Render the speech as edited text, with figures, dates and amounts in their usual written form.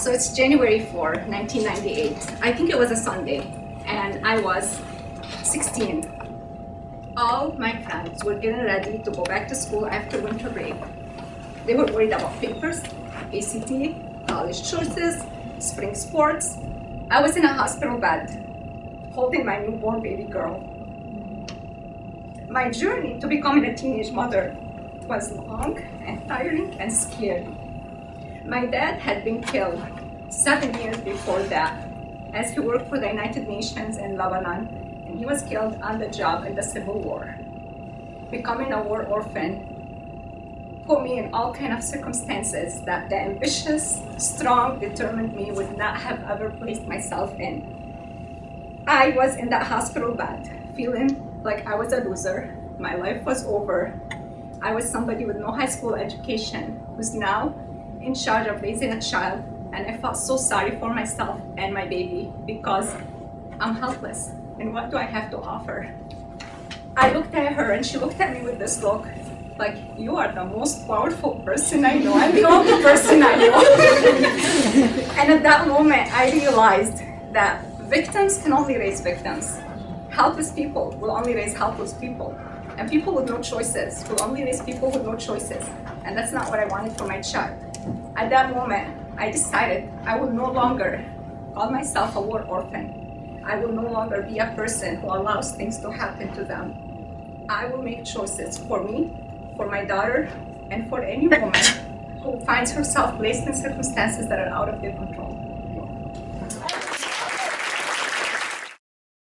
So it's January 4, 1998. I think it was a Sunday, and I was 16. All my friends were getting ready to go back to school after winter break. They were worried about papers, ACT, college choices, spring sports. I was in a hospital bed, holding my newborn baby girl. My journey to becoming a teenage mother was long and tiring and scary. My dad had been killed 7 years before that, as he worked for the United Nations in Lebanon, and he was killed on the job in the Civil War. Becoming a war orphan put me in all kinds of circumstances that the ambitious, strong, determined me would not have ever placed myself in. I was in that hospital bed, feeling like I was a loser. My life was over. I was somebody with no high school education who's now in charge of raising a child, and I felt so sorry for myself and my baby because I'm helpless, and what do I have to offer? I looked at her and she looked at me with this look like, you are the most powerful person I know. I'm the only person I know. And at that moment, I realized that victims can only raise victims. Helpless people will only raise helpless people. And people with no choices will only raise people with no choices. And that's not what I wanted for my child. At that moment, I decided I will no longer call myself a war orphan. I will no longer be a person who allows things to happen to them. I will make choices for me, for my daughter, and for any woman who finds herself placed in circumstances that are out of their control.